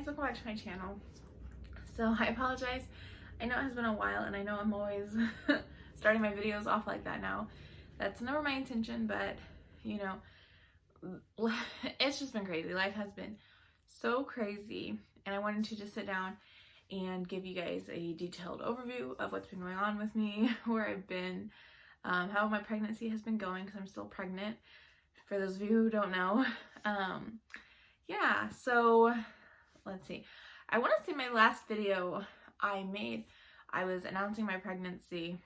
guys, welcome back to my channel. So I apologize, I know it has been a while and I know I'm always starting my videos off like that now. That's never my intention, but you know, it's just been crazy. Life has been so crazy and I wanted to just sit down and give you guys a detailed overview of what's been going on with me, where I've been, how my pregnancy has been going, because I'm still pregnant, for those of you who don't know. Yeah, so let's see. I want to say my last video I made, I was announcing my pregnancy,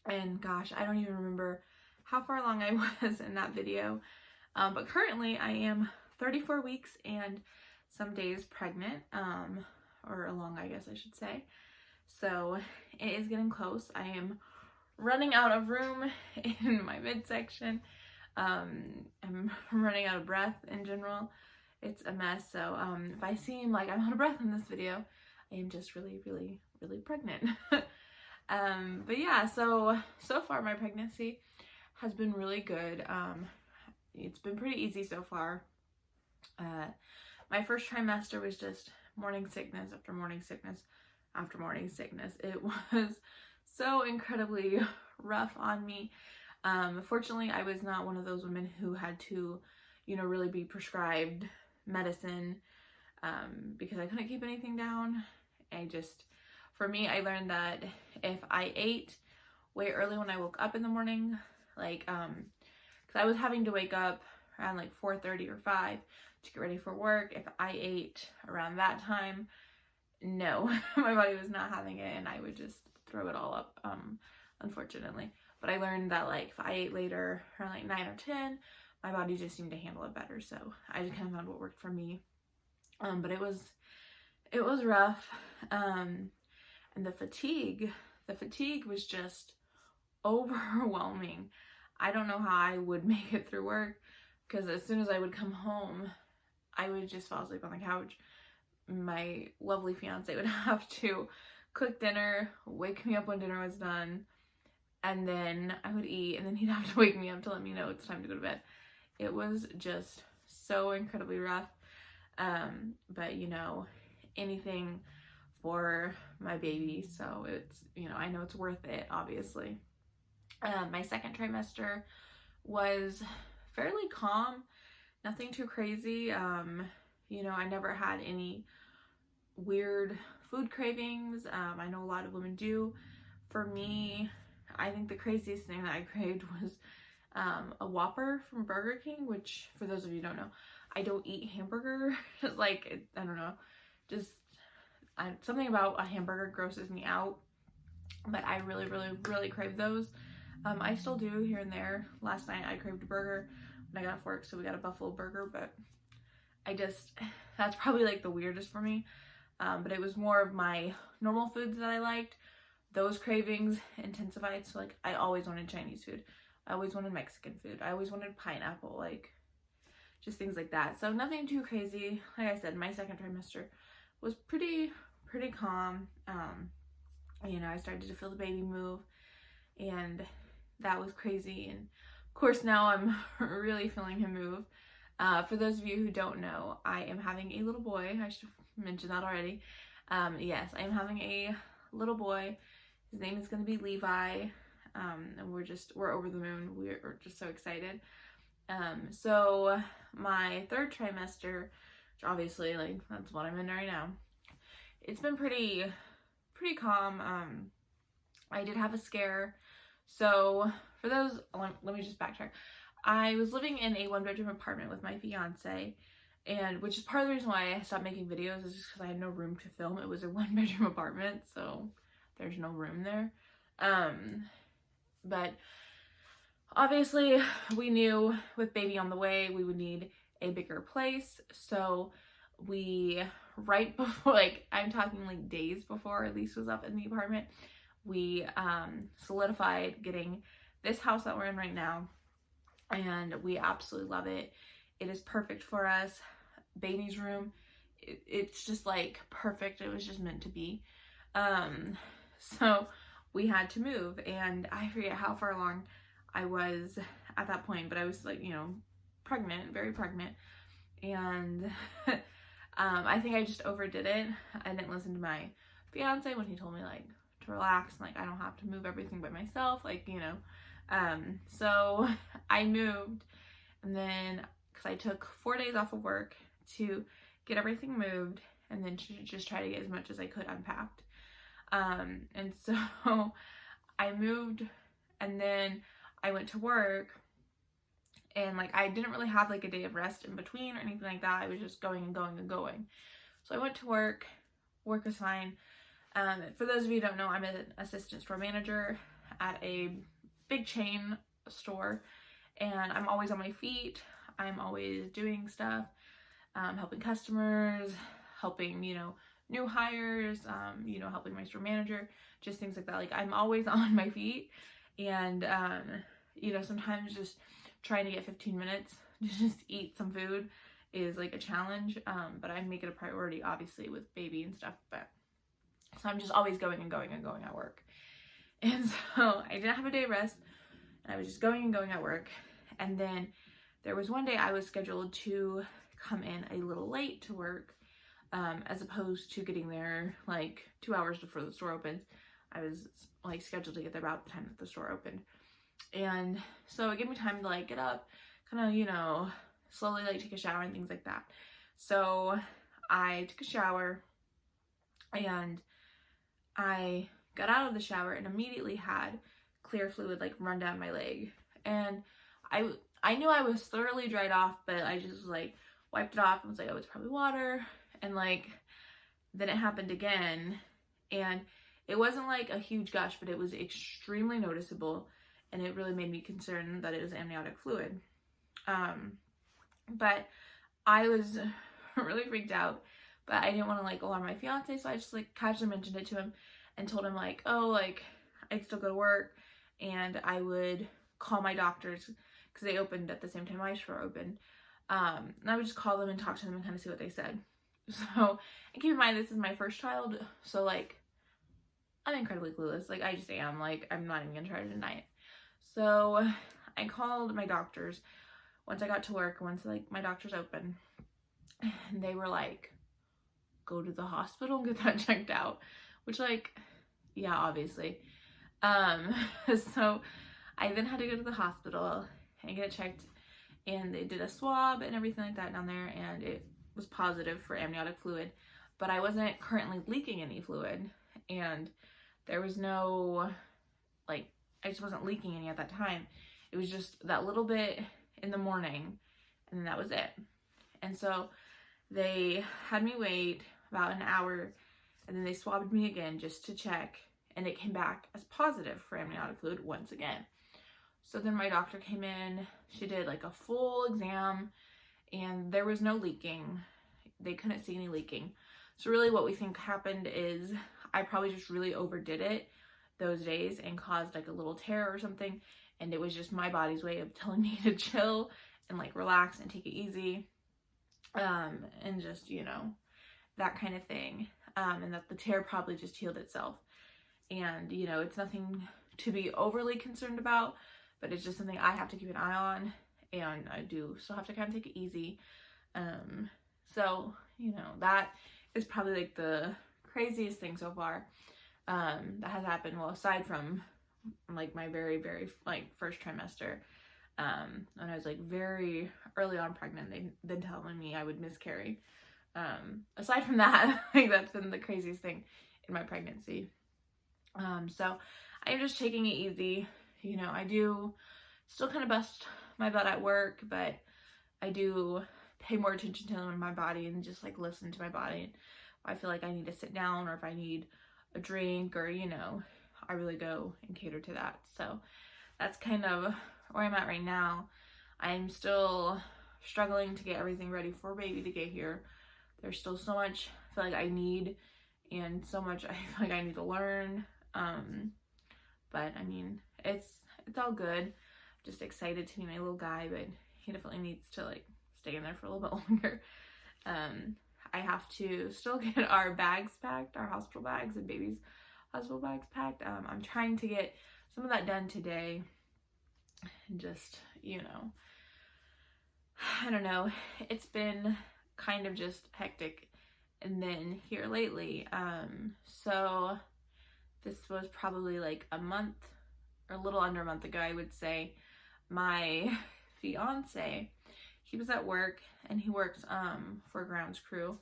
and gosh, I don't even remember how far along I was in that video, but currently I am 34 weeks and some days pregnant, or along, I guess I should say. So it is getting close. I am running out of room in my midsection. I'm running out of breath in general. It's a mess. So if I seem like I'm out of breath in this video, I am just really pregnant. But yeah, so far my pregnancy has been really good. It's been pretty easy so far. My first trimester was just morning sickness after morning sickness after morning sickness. It was so incredibly rough on me. Fortunately, I was not one of those women who had to, you know, really be prescribed medicine, because I couldn't keep anything down. For me, I learned that if I ate way early when I woke up in the morning, like, because I was having to wake up around like 4:30 or 5 to get ready for work. If I ate around that time, no, my body was not having it and I would just throw it all up, unfortunately. But I learned that like if I ate later, around like 9 or 10, my body just seemed to handle it better. So I just kind of found what worked for me. But it was rough. And the fatigue was just overwhelming. I don't know how I would make it through work, because as soon as I would come home, I would just fall asleep on the couch. My lovely fiance would have to cook dinner, wake me up when dinner was done, and then I would eat, and then he'd have to wake me up to let me know it's time to go to bed. It was just so incredibly rough. But you know, anything for my baby, so it's, you know, I know it's worth it, obviously. My second trimester was fairly calm, nothing too crazy. You know, I never had any weird food cravings. I know a lot of women do. For me, I think the craziest thing that I craved was a Whopper from Burger King, which, for those of you who don't know, I don't eat hamburger. Like, I don't know, just something about a hamburger grosses me out, but I really crave those. I still do here and there. Last night I craved a burger when I got off work, so we got a buffalo burger, but that's probably like the weirdest for me. But it was more of my normal foods that I liked. Those cravings intensified, so like I always wanted Chinese food. I always wanted Mexican food. I always wanted pineapple, like just things like that. So nothing too crazy. Like I said, my second trimester was pretty calm. You know, I started to feel the baby move, and that was crazy. And of course now I'm really feeling him move. For those of you who don't know, I am having a little boy. I should have mentioned that already. Yes, I am having a little boy. His name is going to be Levi. And we're over the moon. We're just so excited. So my third trimester, which obviously, like, that's what I'm in right now, it's been pretty calm. I did have a scare. So for those, let me just backtrack. I was living in a 1-bedroom apartment with my fiance, and which is part of the reason why I stopped making videos, is just because I had no room to film. It was a 1-bedroom apartment, so there's no room there. But obviously we knew with baby on the way we would need a bigger place, so we, right before, like, I'm talking like days before Elise was up in the apartment, we solidified getting this house that we're in right now, and we absolutely love it. It is perfect for us. Baby's room, it's just like perfect. It was just meant to be. So we had to move, and I forget how far along I was at that point, but I was like, you know, pregnant, very pregnant, and I think I just overdid it. I didn't listen to my fiance when he told me like to relax and like I don't have to move everything by myself, like, you know. So I moved, and then because I took 4 days off of work to get everything moved and then to just try to get as much as I could unpacked. And so I moved, and then I went to work, and like I didn't really have like a day of rest in between or anything like that. I was just going and going and going. So I went to work. Work was fine. For those of you who don't know, I'm an assistant store manager at a big chain store, and I'm always on my feet. I'm always doing stuff, helping customers, helping, you know, new hires, you know, helping my store manager, just things like that. Like I'm always on my feet, and you know, sometimes just trying to get 15 minutes to just eat some food is like a challenge, but I make it a priority obviously with baby and stuff. But so I'm just always going and going and going at work, and so I didn't have a day of rest, and I was just going and going at work. And then there was one day I was scheduled to come in a little late to work, as opposed to getting there like 2 hours before the store opens. I was like scheduled to get there about the time that the store opened. And so it gave me time to like get up, kind of, you know, slowly like take a shower and things like that. So I took a shower, and I got out of the shower and immediately had clear fluid like run down my leg. And I knew I was thoroughly dried off, but I just like wiped it off and was like, oh, it's probably water. And like then it happened again, and it wasn't like a huge gush, but it was extremely noticeable, and it really made me concerned that it was amniotic fluid. But I was really freaked out, but I didn't want to like alarm my fiance, so I just like casually mentioned it to him and told him like, oh, like I'd still go to work and I would call my doctors because they opened at the same time my store opened. And I would just call them and talk to them and kind of see what they said. So, and keep in mind, this is my first child, so like I'm incredibly clueless. Like I just am. Like I'm not even gonna try to deny it. So I called my doctors once I got to work, once like my doctors open, and they were like, go to the hospital and get that checked out, which like, yeah, obviously. So I then had to go to the hospital and get it checked, and they did a swab and everything like that down there, and it was positive for amniotic fluid, but I wasn't currently leaking any fluid, and there was no, like, I just wasn't leaking any at that time. It was just that little bit in the morning, and then that was it. And so they had me wait about an hour, and then they swabbed me again just to check, and it came back as positive for amniotic fluid once again. So then my doctor came in, she did like a full exam, and there was no leaking. They couldn't see any leaking. So really what we think happened is I probably just really overdid it those days and caused like a little tear or something, and it was just my body's way of telling me to chill and like relax and take it easy, and just, you know, that kind of thing, and that the tear probably just healed itself. And you know, it's nothing to be overly concerned about, but it's just something I have to keep an eye on, and I do still have to kind of take it easy. So you know, that is probably like the craziest thing so far that has happened. Well, aside from like my very like first trimester, when I was like very early on pregnant, they then telling me I would miscarry. Aside from that, like that's been the craziest thing in my pregnancy. So I'm just taking it easy. You know, I do still kind of bust my butt at work, but I do pay more attention to my body and just like listen to my body. I feel like I need to sit down, or if I need a drink, or, you know, I really go and cater to that. So that's kind of where I'm at right now. I'm still struggling to get everything ready for baby to get here. There's still so much I feel like I need, and so much I feel like I need to learn. But I mean, it's all good. Just excited to meet my little guy, but he definitely needs to like stay in there for a little bit longer. I have to still get our bags packed, our hospital bags and baby's hospital bags packed. I'm trying to get some of that done today, and just, you know, I don't know, it's been kind of just hectic. And then here lately, so this was probably like a month or a little under a month ago, I would say, my fiance, he was at work, and he works for a grounds crew.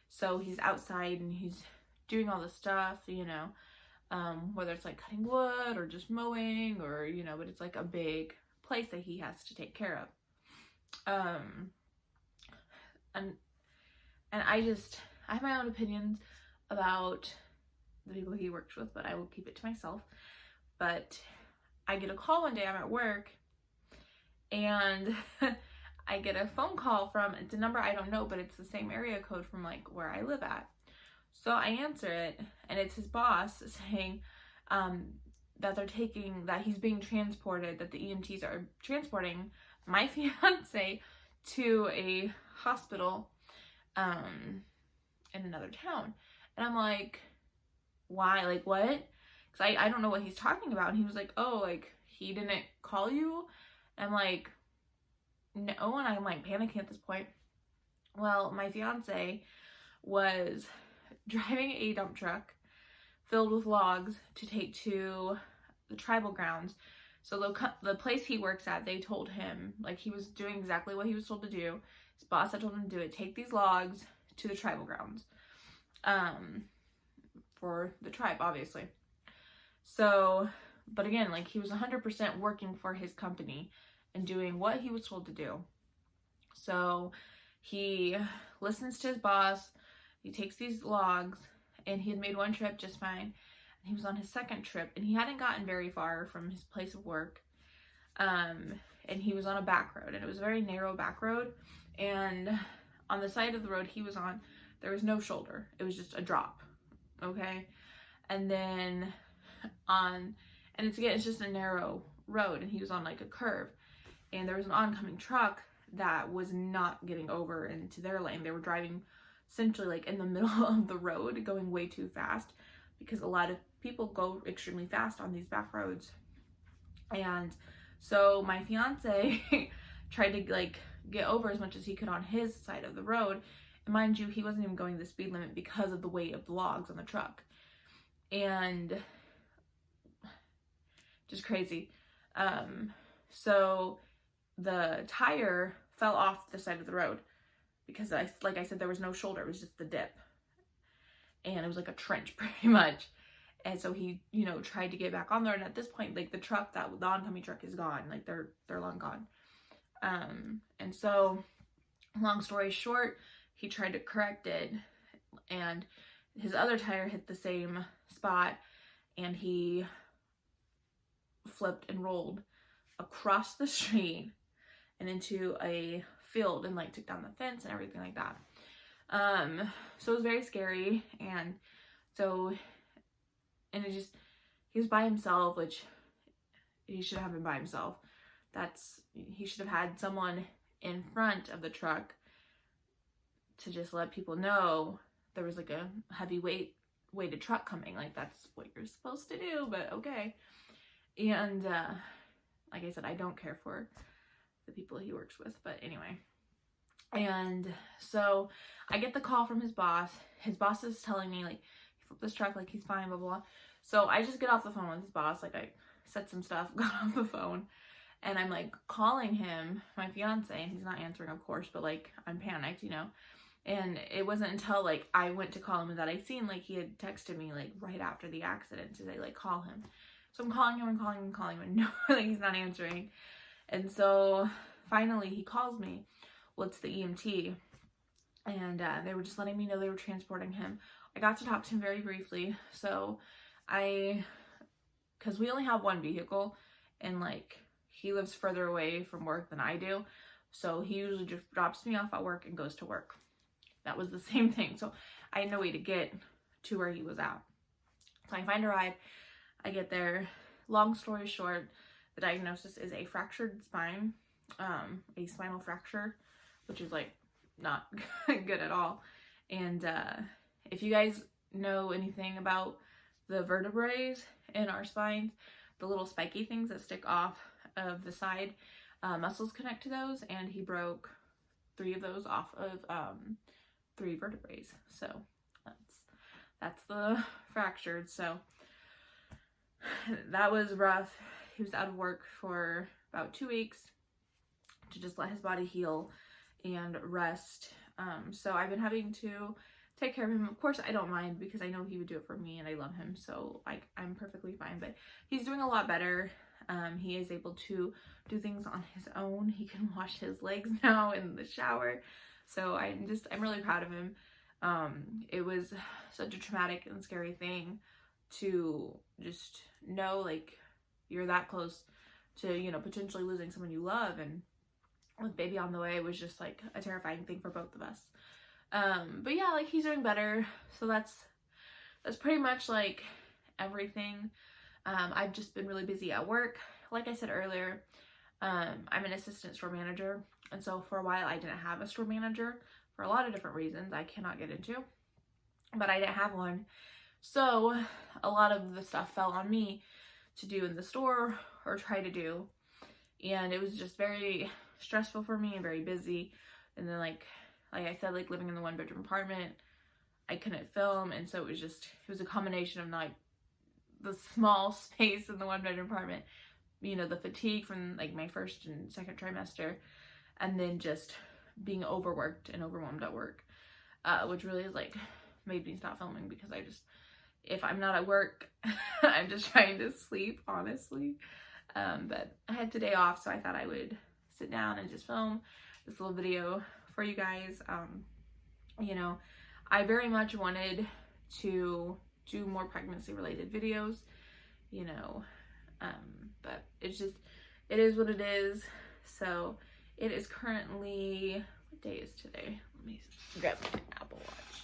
So he's outside and he's doing all the stuff, you know, whether it's like cutting wood or just mowing, or, you know, but it's like a big place that he has to take care of. And I have my own opinions about the people he works with, but I will keep it to myself. But I get a call one day, I'm at work, and I get a phone call from, it's a number I don't know, but it's the same area code from like where I live at. So I answer it, and it's his boss saying that he's being transported, that the EMTs are transporting my fiance to a hospital in another town. And I'm like, why? Like, what? Because I don't know what he's talking about. And he was like, oh, like, he didn't call you? And I'm like, no. And I'm like panicking at this point. Well, my fiance was driving a dump truck filled with logs to take to the tribal grounds. So the place he works at, they told him, like, he was doing exactly what he was told to do. His boss had told him to do it. Take these logs to the tribal grounds. For the tribe, obviously. So, but again, like, he was 100% working for his company and doing what he was told to do. So he listens to his boss, he takes these logs, and he had made one trip just fine. And he was on his second trip, and he hadn't gotten very far from his place of work. And he was on a back road, and it was a very narrow back road. And on the side of the road he was on, there was no shoulder. It was just a drop. Okay. And then it's just a narrow road, and he was on like a curve, and there was an oncoming truck that was not getting over into their lane. They were driving essentially like in the middle of the road, going way too fast, because a lot of people go extremely fast on these back roads. And so my fiance tried to like get over as much as he could on his side of the road. And mind you, he wasn't even going the speed limit because of the weight of the logs on the truck. And just crazy. So the tire fell off the side of the road because, like I said, there was no shoulder. It was just the dip. And it was like a trench pretty much. And so he, you know, tried to get back on there. And at this point, like, the oncoming truck is gone. Like, they're long gone. And so, long story short, he tried to correct it, and his other tire hit the same spot, and he flipped and rolled across the street and into a field, and like took down the fence and everything like that. So it was very scary. And so, and it just, he was by himself, which he should have been by himself. He should have had someone in front of the truck to just let people know there was like a heavy weighted truck coming. Like, that's what you're supposed to do, but okay. And like I said, I don't care for the people he works with, but anyway. And so I get the call from his boss. His boss is telling me, like, he flipped this truck, like, he's fine, blah, blah. So I just get off the phone with his boss. Like, I said some stuff, got off the phone, and I'm like calling him, my fiance, and he's not answering, of course, but like, I'm panicked, you know. And it wasn't until like I went to call him that I seen like he had texted me like right after the accident to say like call him. So I'm calling him and calling him, and no, like, he's not answering. And so finally he calls me. Well, it's the EMT, and they were just letting me know they were transporting him. I got to talk to him very briefly. So because we only have one vehicle, and like, he lives further away from work than I do, so he usually just drops me off at work and goes to work. That was the same thing. So I had no way to get to where he was at. So I find a ride. I get there. Long story short, the diagnosis is a fractured spine, a spinal fracture, which is like not good at all. And if you guys know anything about the vertebrae in our spines, the little spiky things that stick off of the side, muscles connect to those, and he broke 3 of those off of 3 vertebrae. So that's the fractured. So that was rough. He was out of work for about 2 weeks to just let his body heal and rest. So I've been having to take care of him. Of course, I don't mind because I know he would do it for me and I love him. So I'm perfectly fine, but he's doing a lot better. He is able to do things on his own. He can wash his legs now in the shower. So I'm really proud of him. It was such a traumatic and scary thing to just know, like, you're that close to, you know, potentially losing someone you love, and with baby on the way, it was just like a terrifying thing for both of us. But yeah, like, he's doing better. So that's pretty much like everything. I've just been really busy at work. Like I said earlier, I'm an assistant store manager. And so for a while I didn't have a store manager for a lot of different reasons I cannot get into, but I didn't have one. So a lot of the stuff fell on me to do in the store or try to do. And it was just very stressful for me and very busy. And then like I said, like, living in the 1-bedroom apartment, I couldn't film. And so it was a combination of like the small space in the 1-bedroom apartment, you know, the fatigue from like my 1st and 2nd trimester, and then just being overworked and overwhelmed at work, which really is like made me stop filming, because if I'm not at work, I'm just trying to sleep, honestly. But I had today off, so I thought I would sit down and just film this little video for you guys. You know, I very much wanted to do more pregnancy related videos, you know, but it is what it is. So it is currently, what day is today? Let me grab my Apple Watch.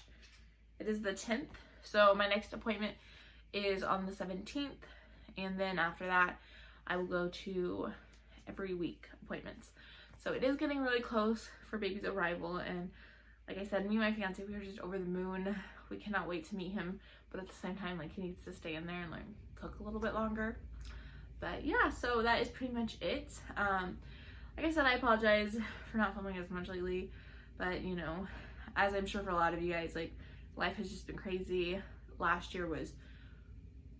It is the 10th. So my next appointment is on the 17th. And then after that, I will go to every week appointments. So it is getting really close for baby's arrival. And like I said, me and my fiance, we were just over the moon. We cannot wait to meet him. But at the same time, like, he needs to stay in there and like cook a little bit longer. But yeah, so that is pretty much it. Like I said, I apologize for not filming as much lately. But, you know, as I'm sure for a lot of you guys, like, life has just been crazy. Last year was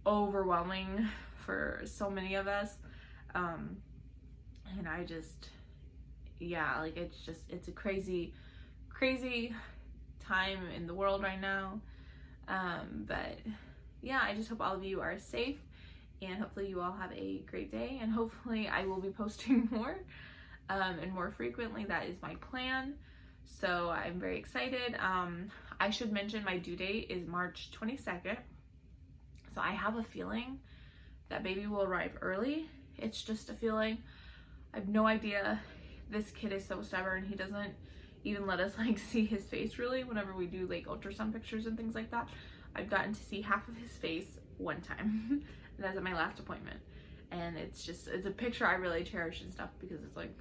overwhelming for so many of us. And I just, yeah, like, it's a crazy time in the world right now. But yeah, I just hope all of you are safe, and hopefully you all have a great day, and hopefully I will be posting more and more frequently. That is my plan. So I'm very excited. I should mention my due date is March 22nd. So I have a feeling that baby will arrive early. It's just a feeling. I have no idea. This kid is so stubborn. He doesn't even let us like see his face really whenever we do like ultrasound pictures and things like that. I've gotten to see half of his face one time, and that's at my last appointment. And it's a picture I really cherish and stuff, because it's like,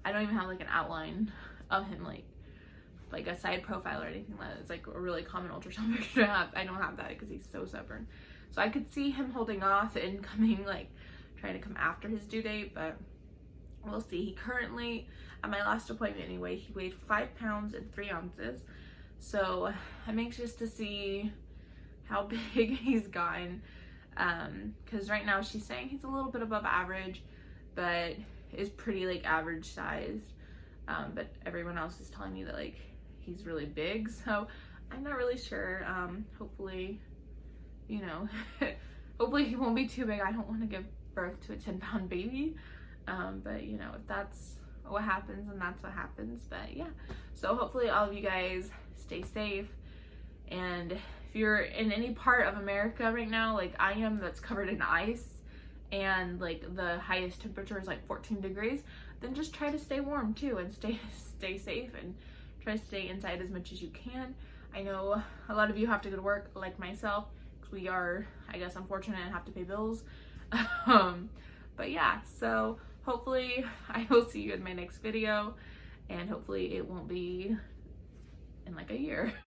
I don't even have like an outline of him, like a side profile or anything like that. It's like a really common ultrasound picture to have. I don't have that because he's so stubborn. So I could see him holding off and coming, like, trying to come after his due date, but we'll see. He currently, at my last appointment anyway, he weighed 5 pounds and 3 ounces. So I'm anxious to see how big he's gotten, because right now she's saying he's a little bit above average, but is pretty like average sized. But everyone else is telling me that like he's really big, so I'm not really sure. Hopefully, you know, hopefully he won't be too big. I don't want to give birth to a 10-pound baby. But you know, if that's what happens, then that's what happens. But yeah, so hopefully all of you guys stay safe. And if you're in any part of America right now, like I am, that's covered in ice, and like the highest temperature is like 14 degrees, then just try to stay warm too, and stay safe, and try to stay inside as much as you can. I know a lot of you have to go to work, like myself, because we are, I guess, unfortunate and have to pay bills. But yeah, so hopefully I will see you in my next video, and hopefully it won't be in like a year.